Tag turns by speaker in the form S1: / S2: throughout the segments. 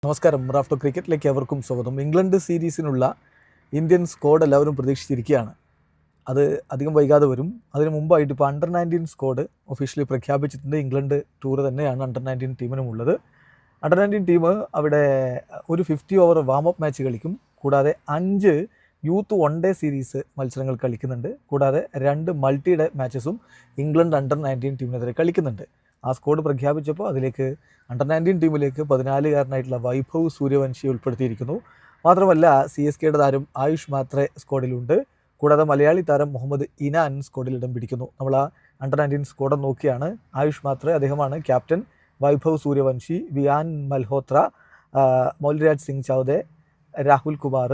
S1: നമസ്കാരം. റാഫ്റ്റോ ക്രിക്കറ്റിലേക്ക് അവർക്കും സ്വാഗതം. ഇംഗ്ലണ്ട് സീരീസിനുള്ള ഇന്ത്യൻ സ്ക്വാഡ് എല്ലാവരും പ്രതീക്ഷിച്ചിരിക്കുകയാണ്. അത് അധികം വൈകാതെ വരും. അതിന് മുമ്പായിട്ട് ഇപ്പോൾ അണ്ടർ-19 സ്ക്വാഡ് ഒഫീഷ്യലി പ്രഖ്യാപിച്ചിട്ടുണ്ട്. ഇംഗ്ലണ്ട് ടൂർ തന്നെയാണ് അണ്ടർ-19 ടീമിനുമുള്ളത്. അണ്ടർ-19 ടീം അവിടെ ഒരു 50 ഓവർ വാമപ്പ് മാച്ച് കളിക്കും. കൂടാതെ 5 യൂത്ത് വൺ ഡേ സീരീസ് മത്സരങ്ങൾ കളിക്കുന്നുണ്ട്. കൂടാതെ 2 മൾട്ടി ഡേ മാച്ചസും ഇംഗ്ലണ്ട് അണ്ടർ-19 ടീമിനെതിരെ കളിക്കുന്നുണ്ട്. ആ സ്ക്വാഡ് പ്രഖ്യാപിച്ചപ്പോൾ അതിലേക്ക് അണ്ടർ-19 ടീമിലേക്ക് 14-കാരനായിട്ടുള്ള വൈഭവ് സൂര്യവംശിയെ ഉൾപ്പെടുത്തിയിരിക്കുന്നു. മാത്രമല്ല CSKയുടെ താരം ആയുഷ് മാത്രേ സ്ക്വാഡിലുണ്ട്. കൂടാതെ മലയാളി താരം മുഹമ്മദ് ഇനാൻ സ്ക്വാഡിൽ ഇടം പിടിക്കുന്നു. നമ്മൾ ആ അണ്ടർ-19 സ്ക്വാഡ് നോക്കിയാണ്. ആയുഷ് മാത്രേ, അദ്ദേഹമാണ് ക്യാപ്റ്റൻ. വൈഭവ് സൂര്യവംശി, വിയാൻ മൽഹോത്ര, മൗൽരാജ് സിംഗ് ചൗധെ, രാഹുൽ കുമാർ,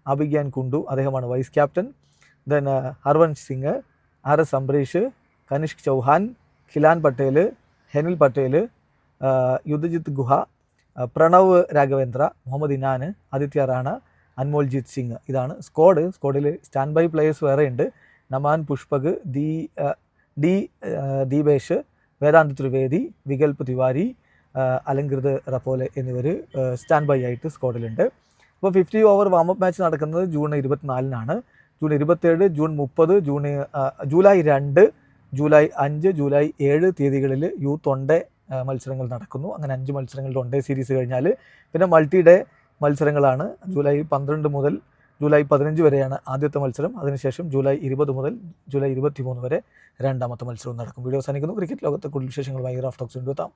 S1: അഭിഗ്യാൻ കുണ്ടു, അദ്ദേഹമാണ് vice captain. Then Harvansh Singh, RS Ambrish, Kanishk Chauhan, Khilan Patel, Henil Patel, Yudhajit Guha, Pranav Raghavendra, Mohammed Enaan, Aditya Rana, Anmoljit Singh. ഇതാണ് സ്ക്വാഡ്. സ്ക്വാഡിൽ സ്റ്റാൻഡ് ബൈ പ്ലേയേഴ്സ് വേറെ ഉണ്ട്. നമാൻ പുഷ്പക്, ദീപേഷ്, വേദാന്ത് ത്രിവേദി, വികൽപ് തിവാരി, അലങ്കൃത് റപ്പോലെ എന്നിവർ സ്റ്റാൻഡ് ബൈ ആയിട്ട് സ്ക്വാഡിലുണ്ട്. അപ്പോൾ 50 ഓവർ വാമപ്പ് മാച്ച് നടക്കുന്നത് ജൂൺ 24-നാണ്. June 27, June 30, July 2, July 5, July 7 തീയതികളിൽ യൂത്ത് വൺ ഡേ മത്സരങ്ങൾ നടക്കുന്നു. അങ്ങനെ 5 മത്സരങ്ങളുടെ വൺ ഡേ സീരീസ് കഴിഞ്ഞാൽ പിന്നെ മൾട്ടി ഡേ മത്സരങ്ങളാണ്. ജൂലൈ 12 മുതൽ ജൂലൈ 15 വരെയാണ് ആദ്യത്തെ മത്സരം. അതിനുശേഷം ജൂലൈ 20 മുതൽ ജൂലൈ 23 വരെ രണ്ടാമത്തെ മത്സരവും നടക്കും. വീഡിയോ അവസാനിക്കുന്നു. ക്രിക്കറ്റ് ലോകത്തെ കൂടുതൽ വിശേഷങ്ങളുമായി റാഫ് ടോക്സ് കൊണ്ടുവെത്താം.